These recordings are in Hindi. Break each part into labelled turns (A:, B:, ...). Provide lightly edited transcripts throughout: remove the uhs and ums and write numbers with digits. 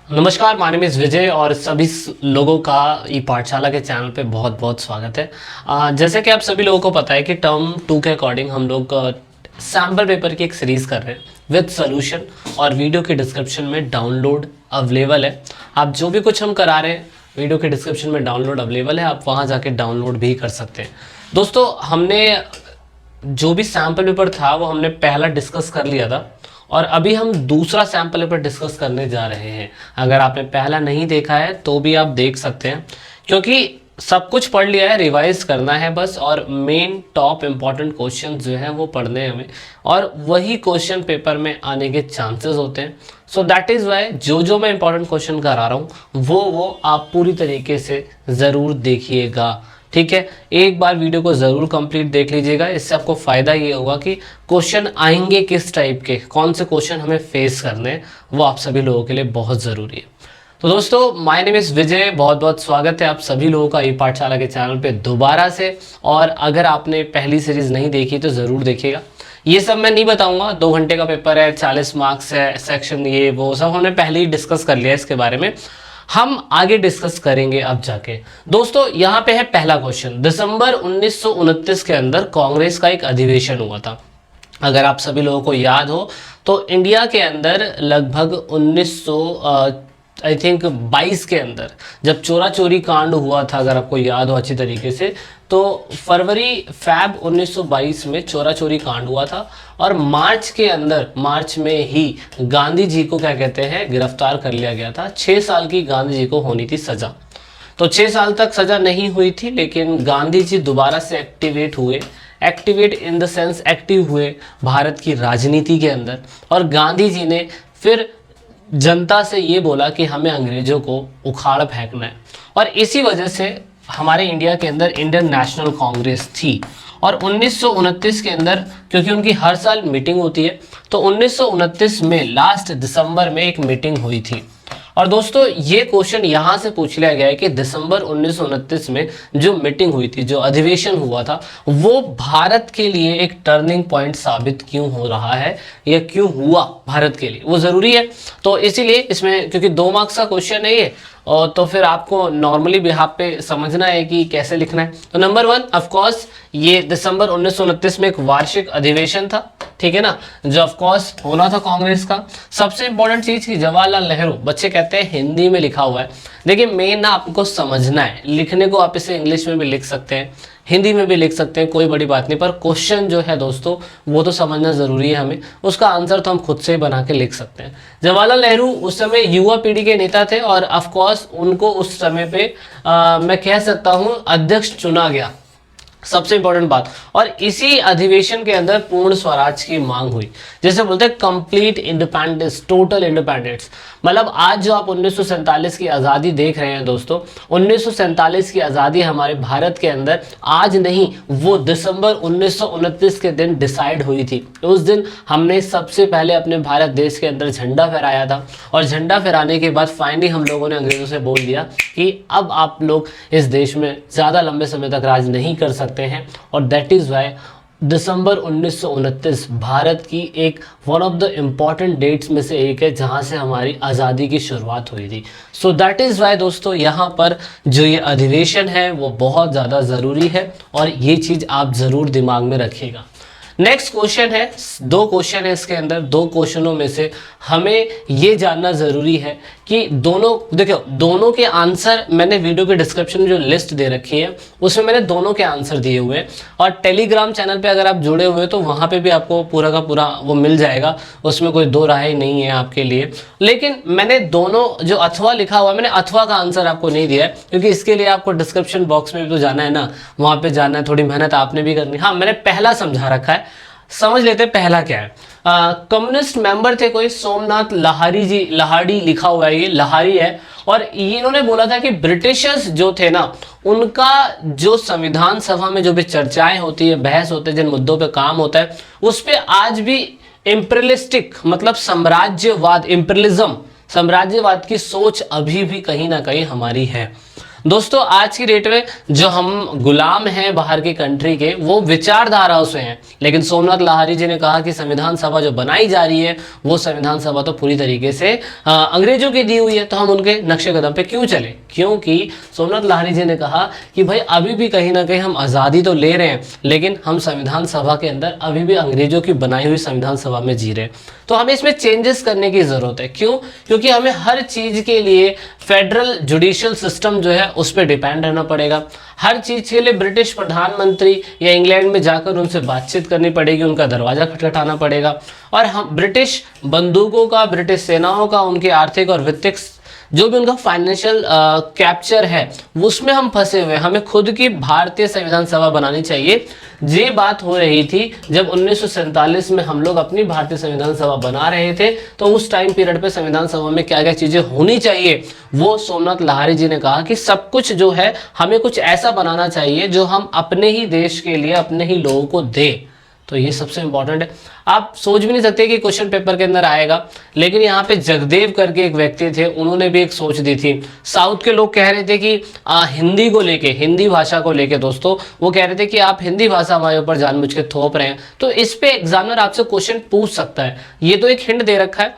A: नमस्कार, माय नेम इज़ विजय और सभी लोगों का ई पाठशाला के चैनल पे बहुत बहुत स्वागत है। जैसे कि आप सभी लोगों को पता है कि टर्म 2 के अकॉर्डिंग हम लोग सैम्पल पेपर की एक सीरीज़ कर रहे हैं विद सोल्यूशन, और वीडियो के डिस्क्रिप्शन में डाउनलोड अवेलेबल है। आप जो भी कुछ हम करा रहे हैं वीडियो के डिस्क्रिप्शन में डाउनलोड अवेलेबल है, आप वहाँ जाके डाउनलोड भी कर सकते हैं। दोस्तों, हमने जो भी सैम्पल पेपर था वो हमने पहला डिस्कस कर लिया था और अभी हम दूसरा सैम्पल पेपर डिस्कस करने जा रहे हैं। अगर आपने पहला नहीं देखा है तो भी आप देख सकते हैं, क्योंकि सब कुछ पढ़ लिया है, रिवाइज करना है बस, और मेन टॉप इम्पॉर्टेंट क्वेश्चन जो हैं वो पढ़ने हैं हमें, और वही क्वेश्चन पेपर में आने के चांसेस होते हैं। सो दैट इज़ वाई जो मैं इंपॉर्टेंट क्वेश्चन करा रहा हूँ वो आप पूरी तरीके से ज़रूर देखिएगा, ठीक है। एक बार वीडियो को ज़रूर कंप्लीट देख लीजिएगा, इससे आपको फ़ायदा ये होगा कि क्वेश्चन आएंगे किस टाइप के, कौन से क्वेश्चन हमें फेस करने हैं, वो आप सभी लोगों के लिए बहुत ज़रूरी है। तो दोस्तों, माय नेम इज़ विजय, बहुत बहुत स्वागत है आप सभी लोगों का ई पाठशाला के चैनल पे दोबारा से। और अगर आपने पहली सीरीज़ नहीं देखी तो ज़रूर देखिएगा। ये सब मैं नहीं बताऊंगा, 2 घंटे का पेपर है, 40 मार्क्स है, सेक्शन ये वो सब हमने पहले ही डिस्कस कर लिया है। इसके बारे में हम आगे डिस्कस करेंगे अब जाके। दोस्तों, यहाँ पे है पहला क्वेश्चन। दिसंबर 1929 के अंदर कांग्रेस का एक अधिवेशन हुआ था। अगर आप सभी लोगों को याद हो तो इंडिया के अंदर लगभग 1922 के अंदर जब चोरा चोरी कांड हुआ था, अगर आपको याद हो अच्छी तरीके से, तो फैब 1922 में चोरा चोरी कांड हुआ था और मार्च में ही गांधी जी को क्या कहते हैं, गिरफ्तार कर लिया गया था। 6 साल की गांधी जी को होनी थी सजा। तो 6 साल तक सजा नहीं हुई थी, लेकिन गांधी जी दोबारा से activate in the sense active हुए भारत की राजनीति के अंदर, और गांधी जी ने फिर जनता से ये बोला कि हमें अंग्रेजों को उखाड़ फेंकना है। और इसी वजह से हमारे इंडिया के अंदर इंडियन नेशनल कांग्रेस थी। और 1929 के अंदर, क्योंकि उनकी हर साल मीटिंग होती है, तो 1929 में लास्ट दिसंबर में एक मीटिंग हुई थी। और दोस्तों, ये क्वेश्चन यहाँ से पूछ लिया गया है कि दिसंबर 1929 में जो मीटिंग हुई थी, जो अधिवेशन हुआ था, वो भारत के लिए एक टर्निंग पॉइंट साबित क्यों हो रहा है या क्यों हुआ भारत के लिए, वो ज़रूरी है। तो इसीलिए इसमें, क्योंकि 2 मार्क्स का क्वेश्चन है ये, और तो फिर आपको नॉर्मली बिहाफ पे समझना है कि कैसे लिखना है। तो नंबर 1, ऑफ कोर्स, ये दिसंबर 1929 में एक वार्षिक अधिवेशन था, ठीक है ना, जो ऑफ कोर्स होना था कांग्रेस का। सबसे इंपॉर्टेंट चीज़ कि जवाहरलाल नेहरू, बच्चे कहते हैं हिंदी में लिखा हुआ है, देखिए मेन ना आपको समझना है। लिखने को आप इसे इंग्लिश में भी लिख सकते हैं, हिंदी में भी लिख सकते हैं, कोई बड़ी बात नहीं, पर क्वेश्चन जो है दोस्तों वो तो समझना ज़रूरी है हमें। उसका आंसर तो हम खुद से ही बना के लिख सकते हैं। जवाहरलाल नेहरू उस समय युवा पीढ़ी के नेता थे, और ऑफ कोर्स उनको उस समय पे मैं कह सकता हूँ अध्यक्ष चुना गया, सबसे इंपॉर्टेंट बात। और इसी अधिवेशन के अंदर पूर्ण स्वराज की मांग हुई, जैसे बोलते हैं कंप्लीट इंडिपेंडेंस, टोटल इंडिपेंडेंस। मतलब आज जो आप 1947 की आज़ादी देख रहे हैं दोस्तों, 1947 की आज़ादी हमारे भारत के अंदर आज नहीं, वो दिसंबर 1929 के दिन डिसाइड हुई थी। उस दिन हमने सबसे पहले अपने भारत देश के अंदर झंडा फहराया था, और झंडा फहराने के बाद फाइनली हम लोगों ने अंग्रेज़ों से बोल दिया कि अब आप लोग इस देश में ज़्यादा लंबे समय तक राज नहीं कर सकते हैं। और दैट इज़ वाई दिसंबर 1929 भारत की एक one of the important dates में से एक है, जहां से हमारी आज़ादी की शुरुआत हुई थी। सो दैट इज़ वाई दोस्तों, यहाँ पर जो ये अधिवेशन है वो बहुत ज़्यादा ज़रूरी है, और ये चीज़ आप ज़रूर दिमाग में रखिएगा। नेक्स्ट क्वेश्चन है, 2 क्वेश्चन है इसके अंदर। 2 क्वेश्चनों में से हमें ये जानना ज़रूरी है कि दोनों के आंसर मैंने वीडियो के डिस्क्रिप्शन में जो लिस्ट दे रखी है उसमें मैंने दोनों के आंसर दिए हुए हैं, और टेलीग्राम चैनल पे अगर आप जुड़े हुए हैं तो वहाँ पे भी आपको पूरा का पूरा वो मिल जाएगा, उसमें कोई 2 राय नहीं है आपके लिए। लेकिन मैंने दोनों, जो अथवा लिखा हुआ है, मैंने अथवा का आंसर आपको नहीं दिया है, क्योंकि इसके लिए आपको डिस्क्रिप्शन बॉक्स में भी तो जाना है ना, वहाँ पर जाना है, थोड़ी मेहनत आपने भी करनी है। हाँ, मैंने पहला समझा रखा है, समझ लेते हैं पहला क्या है। कम्युनिस्ट मेंबर थे कोई, सोमनाथ लाहिड़ी जी, लाहिड़ी लिखा हुआ है, ये लाहिड़ी है। और ये इन्होंने बोला था कि ब्रिटिशर्स जो थे ना, उनका जो संविधान सभा में जो भी चर्चाएं होती है, बहस होते हैं, जिन मुद्दों पे काम होता है, उस पे आज भी इम्पीरियलिस्टिक, मतलब साम्राज्यवाद, इम्पीरियलिज्म, साम्राज्यवाद की सोच अभी भी कहीं ना कहीं हमारी है। दोस्तों, आज की डेट में जो हम गुलाम हैं बाहर की कंट्री के, वो विचारधाराओं से हैं, लेकिन सोमनाथ लाहिरी जी ने कहा कि संविधान सभा जो बनाई जा रही है वो संविधान सभा तो पूरी तरीके से अंग्रेजों की दी हुई है, तो हम उनके नक्शे कदम पे क्यों चले। क्योंकि सोमनाथ लाहिरी जी ने कहा कि भाई अभी भी कहीं ना कहीं हम आज़ादी तो ले रहे हैं, लेकिन हम संविधान सभा के अंदर अभी भी अंग्रेजों की बनाई हुई संविधान सभा में जी रहे हैं, तो हमें इसमें चेंजेस करने की ज़रूरत है। क्यों? क्योंकि हमें हर चीज़ के लिए फेडरल जुडिशियल सिस्टम जो है उस पर डिपेंड रहना पड़ेगा। हर चीज़ के लिए ब्रिटिश प्रधानमंत्री या इंग्लैंड में जाकर उनसे बातचीत करनी पड़ेगी, उनका दरवाज़ा खटखटाना पड़ेगा, और हम ब्रिटिश बंदूकों का, ब्रिटिश सेनाओं का, उनके आर्थिक और वित्तीय जो भी उनका फाइनेंशियल कैप्चर है उसमें हम फंसे हुए हैं। हमें खुद की भारतीय संविधान सभा बनानी चाहिए। ये बात हो रही थी जब 1947 में हम लोग अपनी भारतीय संविधान सभा बना रहे थे, तो उस टाइम पीरियड पे संविधान सभा में क्या क्या चीज़ें होनी चाहिए वो सोमनाथ लाहिरी जी ने कहा कि सब कुछ जो है हमें कुछ ऐसा बनाना चाहिए जो हम अपने ही देश के लिए, अपने ही लोगों को दे। तो ये सबसे इंपॉर्टेंट है। आप सोच भी नहीं सकते कि क्वेश्चन पेपर के अंदर आएगा, लेकिन यहाँ पे जगदेव करके एक व्यक्ति थे, उन्होंने भी एक सोच दी थी। साउथ के लोग कह रहे थे कि हिंदी को लेके, हिंदी भाषा को लेके दोस्तों, वो कह रहे थे कि आप हिंदी भाषा हमारे ऊपर जानबूझ के थोप रहे हैं, तो इस पे एग्जामिनर आपसे क्वेश्चन पूछ सकता है। ये तो एक हिंट दे रखा है।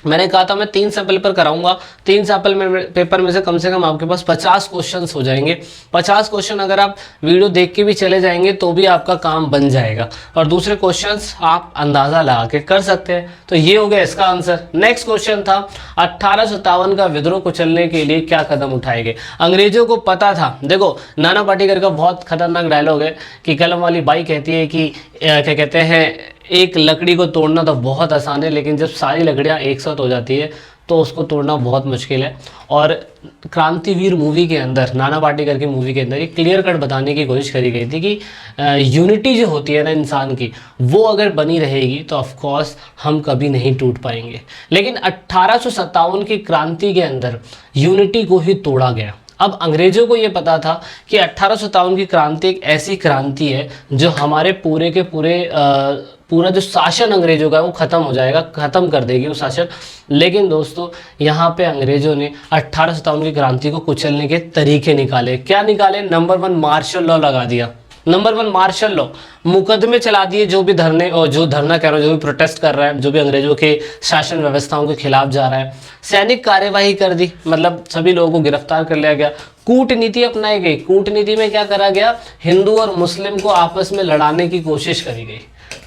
A: मैंने कहा था मैं 3 सैंपल पर कराऊंगा, 3 सैंपल में पेपर में से कम आपके पास 50 क्वेश्चंस हो जाएंगे। 50 क्वेश्चन अगर आप वीडियो देख के भी चले जाएंगे तो भी आपका काम बन जाएगा, और दूसरे क्वेश्चंस आप अंदाजा लगा के कर सकते हैं। तो ये हो गया इसका आंसर। नेक्स्ट क्वेश्चन था 1857 का विद्रोह कुचलने के लिए क्या कदम उठाए गए। अंग्रेजों को पता था, देखो नाना पाटेकर का बहुत खतरनाक डायलॉग है कि कलम वाली बाई कहती है कि क्या कहते हैं, एक लकड़ी को तोड़ना तो बहुत आसान है, लेकिन जब सारी लकड़ियाँ एक साथ हो जाती है तो उसको तोड़ना बहुत मुश्किल है। और क्रांतिवीर मूवी के अंदर, नाना पाटेकर की मूवी के अंदर ये क्लियर कट बताने की कोशिश करी गई थी कि यूनिटी जो होती है ना इंसान की, वो अगर बनी रहेगी तो ऑफ कोर्स हम कभी नहीं टूट पाएंगे। लेकिन 1857 की क्रांति के अंदर यूनिटी को ही तोड़ा गया। अब अंग्रेजों को ये पता था कि 1857 की क्रांति एक ऐसी क्रांति है जो हमारे पूरे के पूरा जो शासन अंग्रेजों का है वो ख़त्म हो जाएगा, ख़त्म कर देगी वो शासन। लेकिन दोस्तों यहाँ पे अंग्रेजों ने 1857 की क्रांति को कुचलने के तरीके निकाले। क्या निकाले? नंबर 1 मार्शल लॉ लगा दिया। नंबर 1 मार्शल लॉ, मुकदमे चला दिए जो भी धरने, और जो धरना कर रहा है, जो भी प्रोटेस्ट कर रहा है, जो भी अंग्रेजों के शासन व्यवस्थाओं के खिलाफ जा रहा है। सैनिक कार्यवाही कर दी, मतलब सभी लोगों को गिरफ्तार कर लिया गया। कूटनीति अपनाई गई। कूटनीति में क्या करा गया? हिंदू और मुस्लिम को आपस में लड़ाने की कोशिश करी गई।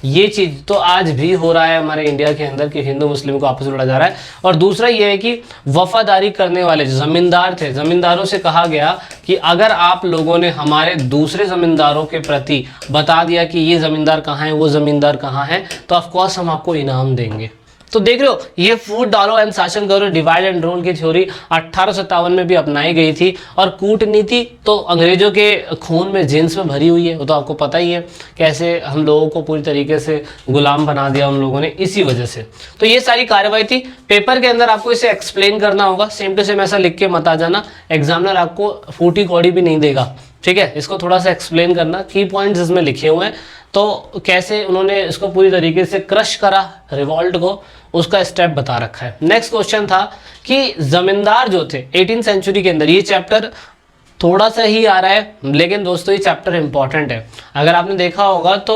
A: ये चीज़ तो आज भी हो रहा है हमारे इंडिया के अंदर कि हिंदू मुस्लिम को आपस में लड़ा जा रहा है। और दूसरा ये है कि वफादारी करने वाले जो जमींदार थे, जमींदारों से कहा गया कि अगर आप लोगों ने हमारे दूसरे जमींदारों के प्रति बता दिया कि ये जमींदार कहाँ है, वो जमींदार कहाँ है, तो ऑफकोर्स हम आपको इनाम देंगे। तो देख रहे हो, ये फूट डालो एंड शासन करो, डिवाइड एंड रूल की थ्योरी 1857 में भी अपनाई गई थी। और कूटनीति तो अंग्रेजों के खून में, जीन्स में भरी हुई है, वो तो आपको पता ही है कैसे हम लोगों को पूरी तरीके से गुलाम बना दिया उन लोगों ने इसी वजह से। तो ये सारी कार्रवाई थी। पेपर के अंदर आपको इसे एक्सप्लेन करना होगा, सेम टू सेम ऐसा लिख के मत आ जाना, एग्जामिनर आपको फूटी कौड़ी भी नहीं देगा, ठीक है। इसको थोड़ा सा एक्सप्लेन करना, की पॉइंट्स इसमें लिखे हुए हैं, तो कैसे उन्होंने इसको पूरी तरीके से क्रश करा रिवॉल्ट को, उसका स्टेप बता रखा है। नेक्स्ट क्वेश्चन था कि जमींदार जो थे 18वीं सेंचुरी के अंदर, ये चैप्टर थोड़ा सा ही आ रहा है, लेकिन दोस्तों ये चैप्टर इंपॉर्टेंट है। अगर आपने देखा होगा तो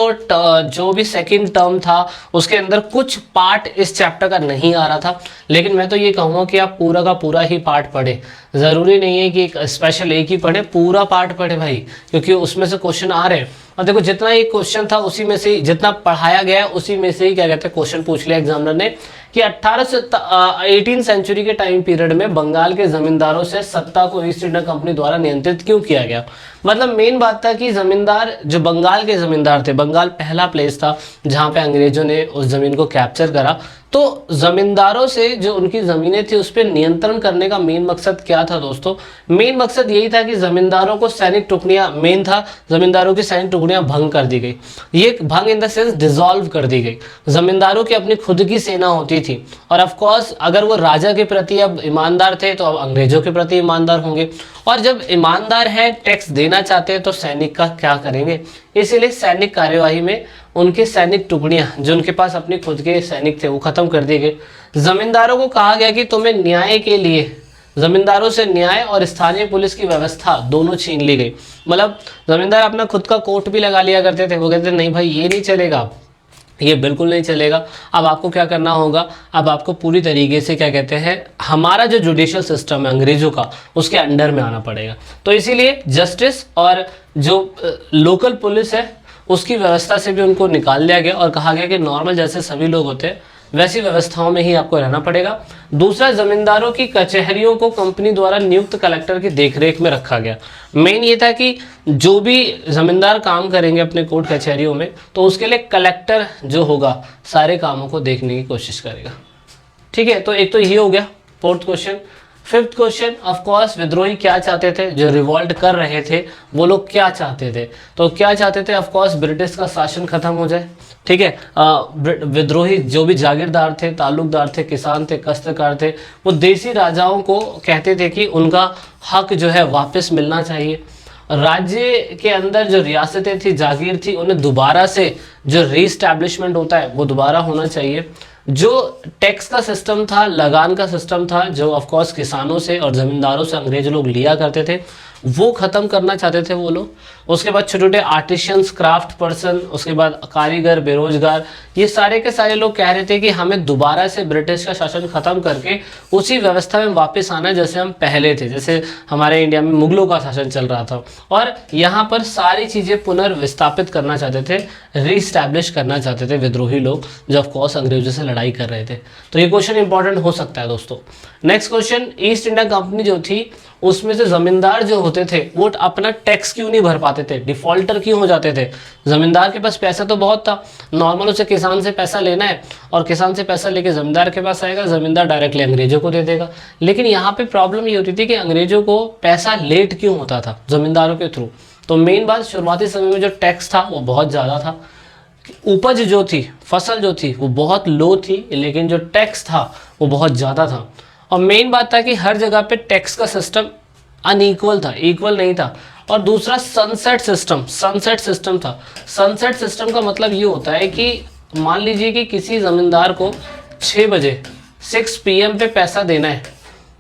A: जो भी सेकंड टर्म था उसके अंदर कुछ पार्ट इस चैप्टर का नहीं आ रहा था, लेकिन मैं तो ये कहूँगा कि आप पूरा का पूरा ही पार्ट पढ़े। ज़रूरी नहीं है कि स्पेशल एक ही पढ़े, पूरा पार्ट पढ़े भाई, क्योंकि उसमें से क्वेश्चन आ रहे हैं। और देखो जितना एक क्वेश्चन था उसी में से, जितना पढ़ाया गया है उसी में से ही क्या कहते हैं क्वेश्चन पूछ लिया एग्जामिनर ने कि 18वीं सेंचुरी के टाइम पीरियड में बंगाल के जमींदारों से सत्ता को ईस्ट इंडिया कंपनी द्वारा नियंत्रित क्यों किया गया। मतलब मेन बात था कि जमींदार, जो बंगाल के जमींदार थे, बंगाल पहला प्लेस था जहाँ पे अंग्रेजों ने उस जमीन को कैप्चर करा, तो जमींदारों से जो उनकी ज़मीनें थी उस पर नियंत्रण करने का मेन मकसद क्या था दोस्तों? मेन मकसद यही था कि जमींदारों को सैनिक टुकड़ियाँ, मेन था जमींदारों की सैनिक टुकड़ियाँ भंग कर दी गई। ये भंग इन द सेंस डिसॉल्व कर दी गई। जमींदारों की अपनी खुद की सेना होती थी, और ऑफ कोर्स अगर वो राजा के प्रति अब ईमानदार थे तो अब अंग्रेजों के प्रति ईमानदार होंगे, और जब ईमानदार हैं, टैक्स देना चाहते हैं, तो सैनिक का क्या करेंगे। इसीलिए सैनिक कार्यवाही में उनके सैनिक टुकड़ियाँ, जो उनके पास अपने खुद के सैनिक थे, वो खत्म कर दिए गए। जमींदारों को कहा गया कि तुम्हें न्याय के लिए जमींदारों से न्याय और स्थानीय पुलिस की व्यवस्था दोनों छीन ली गई। मतलब जमींदार अपना खुद का कोर्ट भी लगा लिया करते थे, वो कहते थे नहीं भाई ये नहीं चलेगा, ये बिल्कुल नहीं चलेगा। अब आपको क्या करना होगा, अब आपको पूरी तरीके से क्या कहते हैं, हमारा जो जुडिशियल सिस्टम है अंग्रेजों का, उसके अंडर में आना पड़ेगा। तो इसीलिए जस्टिस और जो लोकल पुलिस है उसकी व्यवस्था से भी उनको निकाल दिया गया और कहा गया कि नॉर्मल जैसे सभी लोग होते हैं वैसी व्यवस्थाओं में ही आपको रहना पड़ेगा। दूसरा, जमींदारों की कचहरियों को कंपनी द्वारा नियुक्त कलेक्टर की देखरेख में रखा गया। मेन ये था कि जो भी जमींदार काम करेंगे अपने कोर्ट कचहरियों में, तो उसके लिए कलेक्टर जो होगा सारे कामों को देखने की कोशिश करेगा। ठीक है, तो एक तो ये हो गया fourth question. Fifth question, of course विद्रोही क्या चाहते थे, जो रिवॉल्ट कर रहे थे वो लोग क्या चाहते थे, तो क्या चाहते थे, ऑफ कोर्स ब्रिटिश का शासन खत्म हो जाए। ठीक है, विद्रोही जो भी जागीरदार थे, ताल्लुकदार थे, किसान थे, काश्तकार थे, वो देसी राजाओं को कहते थे कि उनका हक जो है वापस मिलना चाहिए। राज्य के अंदर जो रियासतें थी, जागीर थी, उन्हें दोबारा से जो रीस्टैब्लिशमेंट होता है वो दोबारा होना चाहिए। जो टैक्स का सिस्टम था, लगान का सिस्टम था, जो ऑफ कोर्स किसानों से और ज़मींदारों से अंग्रेज लोग लिया करते थे, वो ख़त्म करना चाहते थे वो लोग। उसके बाद छोटे छोटे आर्टिशियंस, क्राफ्ट पर्सन, उसके बाद कारीगर, बेरोजगार, ये सारे के सारे लोग कह रहे थे कि हमें दोबारा से ब्रिटिश का शासन ख़त्म करके उसी व्यवस्था में वापस आना है जैसे हम पहले थे, जैसे हमारे इंडिया में मुगलों का शासन चल रहा था। और यहाँ पर सारी चीज़ें पुनर्विस्थापित करना चाहते थे, रीस्टैब्लिश करना चाहते थे विद्रोही लोग, जो ऑफ कोर्स अंग्रेजों से लड़ाई कर रहे थे। तो ये क्वेश्चन इंपॉर्टेंट हो सकता है दोस्तों। Next question, east India company जो थी उसमें से जमींदार जो होते थे वो अपना टैक्स क्यों नहीं भर पाते थे, डिफॉल्टर क्यों हो जाते थे। जमींदार के पास पैसा तो बहुत था, नॉर्मल उसे किसान से पैसा लेना है और किसान से पैसा लेके जमींदार के पास आएगा, जमींदार डायरेक्टली अंग्रेजों को दे देगा। लेकिन यहाँ पे प्रॉब्लम ये होती थी कि अंग्रेजों को पैसा लेट क्यों होता था जमींदारों के थ्रू। तो मेन बात, शुरुआती समय में जो टैक्स था वो बहुत ज़्यादा था, उपज जो थी, फसल जो थी वो बहुत लो थी, लेकिन जो टैक्स था वो बहुत ज़्यादा था। और मेन बात था कि हर जगह पे टैक्स का सिस्टम अनइक्वल था, इक्वल नहीं था। और दूसरा सनसेट सिस्टम था। सनसेट सिस्टम का मतलब ये होता है कि मान लीजिए कि किसी ज़मींदार को 6 बजे 6 PM पे पैसा देना है,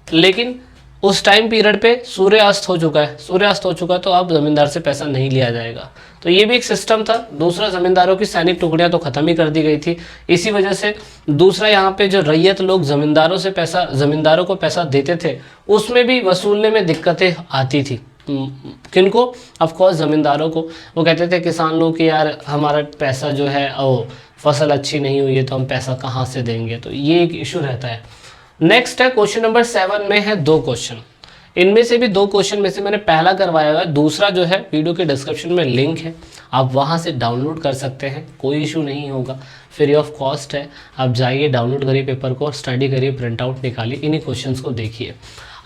A: लेकिन उस टाइम पीरियड पे सूर्यास्त हो चुका है, तो अब ज़मींदार से पैसा नहीं लिया जाएगा। तो ये भी एक सिस्टम था। दूसरा, ज़मींदारों की सैनिक टुकड़ियाँ तो ख़त्म ही कर दी गई थी इसी वजह से। दूसरा, यहाँ पे जो रैयत लोग ज़मींदारों को पैसा देते थे, उसमें भी वसूलने में दिक्कतें आती थी। किनको, ऑफ कोर्स ज़मींदारों को। वो कहते थे किसान लोग कि यार हमारा पैसा जो है वो फसल अच्छी नहीं हुई है तो हम पैसा कहाँ से देंगे, तो ये एक इशू रहता है। नेक्स्ट है क्वेश्चन नंबर 7 में है 2 क्वेश्चन। इनमें से भी 2 क्वेश्चन में से मैंने पहला करवाया हुआ है, दूसरा जो है वीडियो के डिस्क्रिप्शन में लिंक है, आप वहां से डाउनलोड कर सकते हैं, कोई इशू नहीं होगा, फ्री ऑफ कॉस्ट है। आप जाइए, डाउनलोड करिए पेपर को, स्टडी करिए, प्रिंट आउट निकालिए, इन्हीं क्वेश्चंस को देखिए।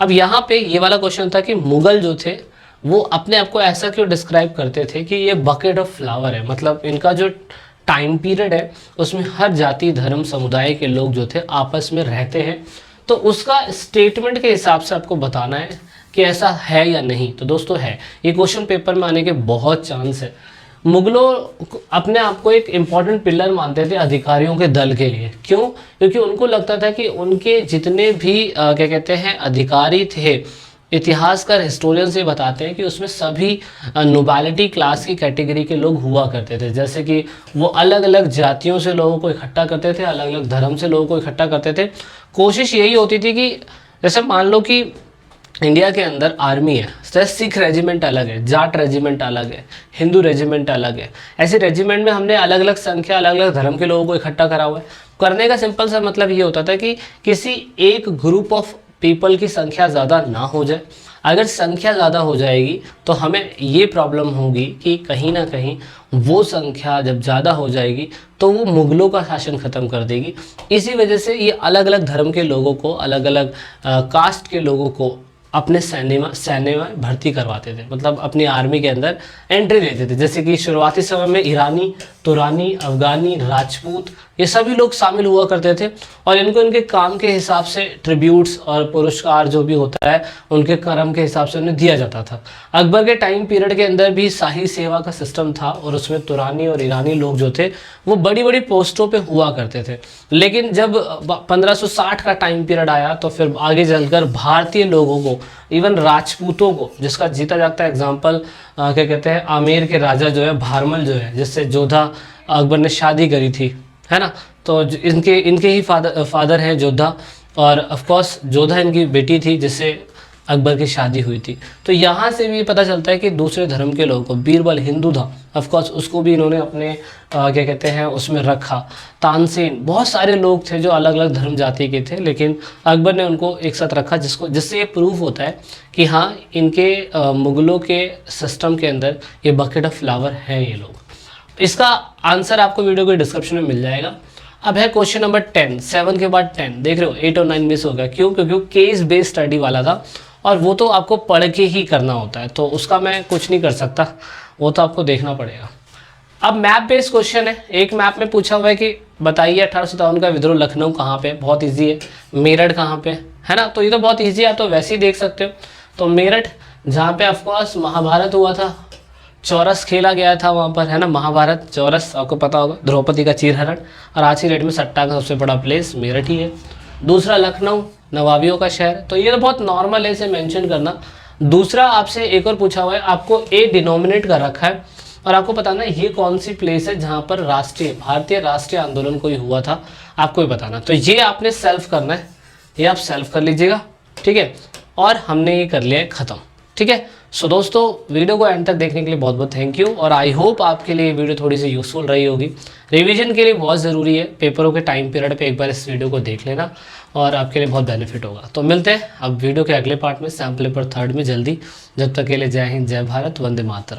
A: अब यहाँ पे ये वाला क्वेश्चन था कि मुगल जो थे वो अपने आप को ऐसा क्यों डिस्क्राइब करते थे कि ये बकेट ऑफ फ्लावर है। मतलब इनका जो टाइम पीरियड है उसमें हर जाति, धर्म, समुदाय के लोग जो थे आपस में रहते हैं, तो उसका स्टेटमेंट के हिसाब से आपको बताना है कि ऐसा है या नहीं। तो दोस्तों है, ये क्वेश्चन पेपर में आने के बहुत चांस है। मुगलों अपने आप को एक इम्पॉर्टेंट पिलर मानते थे अधिकारियों के दल के लिए। क्यों? क्योंकि उनको लगता था कि उनके जितने भी क्या कहते हैं अधिकारी थे, इतिहासकार, हिस्टोरियंस ये बताते हैं कि उसमें सभी नोबैलिटी क्लास की कैटेगरी के लोग हुआ करते थे। जैसे कि वो अलग अलग जातियों से लोगों को इकट्ठा करते थे, अलग अलग धर्म से लोगों को इकट्ठा करते थे। कोशिश यही होती थी कि जैसे मान लो कि इंडिया के अंदर आर्मी है, जैसे सिख रेजिमेंट अलग है, जाट रेजिमेंट अलग है, हिंदू रेजिमेंट अलग है। ऐसे रेजिमेंट में हमने अलग अलग संख्या, अलग अलग धर्म के लोगों को इकट्ठा करा हुआ है। करने का सिंपल सा मतलब ये होता था कि किसी एक ग्रुप ऑफ पीपल की संख्या ज़्यादा ना हो जाए। अगर संख्या ज़्यादा हो जाएगी तो हमें ये प्रॉब्लम होगी कि कहीं ना कहीं वो संख्या जब ज़्यादा हो जाएगी तो वो मुगलों का शासन ख़त्म कर देगी। इसी वजह से ये अलग अलग धर्म के लोगों को, अलग अलग कास्ट के लोगों को अपने सैन्य में भर्ती करवाते थे, मतलब अपनी आर्मी के अंदर एंट्री देते थे। जैसे कि शुरुआती समय में ईरानी, तुरानी, अफगानी, राजपूत, ये सभी लोग शामिल हुआ करते थे और इनको इनके काम के हिसाब से ट्रिब्यूट्स और पुरस्कार जो भी होता है उनके कर्म के हिसाब से उन्हें दिया जाता था। अकबर के टाइम पीरियड के अंदर भी शाही सेवा का सिस्टम था और उसमें तुरानी और ईरानी लोग जो थे वो बड़ी बड़ी पोस्टों पे हुआ करते थे। लेकिन जब 1560 का टाइम पीरियड आया तो फिर आगे चलकर भारतीय लोगों को, इवन राजपूतों को, जिसका जीता जागता एग्जाम्पल क्या कहते हैं, आमेर के राजा जो है भारमल जो है, जिससे जोधा अकबर ने शादी करी थी, है ना। तो इनके इनके ही फादर हैं जोधा, और ऑफ कोर्स जोधा इनकी बेटी थी जिससे अकबर की शादी हुई थी। तो यहाँ से भी पता चलता है कि दूसरे धर्म के लोगों को, बीरबल हिंदू था ऑफ कोर्स, उसको भी इन्होंने अपने क्या कहते हैं उसमें रखा। तानसेन, बहुत सारे लोग थे जो अलग अलग धर्म जाति के थे, लेकिन अकबर ने उनको एक साथ रखा, जिससे ये प्रूफ होता है कि हाँ इनके मुगलों के सिस्टम के अंदर ये बकेट ऑफ फ्लावर है ये लोग। इसका आंसर आपको वीडियो के डिस्क्रिप्शन में मिल जाएगा। अब है क्वेश्चन नंबर 10, 7 के बाद 10, देख रहे हो 8 और 9 मिस हो गया, क्यों? क्योंकि केस बेस्ड स्टडी वाला था और वो तो आपको पढ़ के ही करना होता है, तो उसका मैं कुछ नहीं कर सकता, वो तो आपको देखना पड़ेगा। अब मैप बेस्ड क्वेश्चन है। एक मैप में पूछा हुआ है कि बताइए 1857 का विद्रोह लखनऊ कहाँ पे, बहुत ईजी है। मेरठ कहाँ पे, है ना, तो ये तो बहुत ईजी है, आप तो वैसे ही देख सकते हो। तो मेरठ, जहाँ पे ऑफकोर्स महाभारत हुआ था, चौरस खेला गया था वहाँ पर, है ना, महाभारत चौरस आपको पता होगा, द्रौपदी का चीरहरण, और आज की डेट में सट्टा का सबसे बड़ा प्लेस मेरठ ही है। दूसरा लखनऊ, नवाबियों का शहर, तो ये तो बहुत नॉर्मल है इसे मेंशन करना। दूसरा आपसे एक और पूछा हुआ है, आपको ए डिनोमिनेट कर रखा है और आपको बताना है ये कौन सी प्लेस है जहाँ पर भारतीय राष्ट्रीय आंदोलन कोई हुआ था, आपको ही बताना। तो ये आपने सेल्फ करना है, ये आप सेल्फ कर लीजिएगा, ठीक है। और हमने ये कर लिया है ख़त्म, ठीक है। सो दोस्तों, वीडियो को एंड तक देखने के लिए बहुत बहुत थैंक यू, और आई होप आपके लिए वीडियो थोड़ी सी यूज़फुल रही होगी। रिवीजन के लिए बहुत ज़रूरी है, पेपरों के टाइम पीरियड पे एक बार इस वीडियो को देख लेना और आपके लिए बहुत बेनिफिट होगा। तो मिलते हैं अब वीडियो के अगले पार्ट में, सैम्पल पेपर 3 में जल्दी। जब तक के लिए जय हिंद, जय भारत, वंदे मातरम।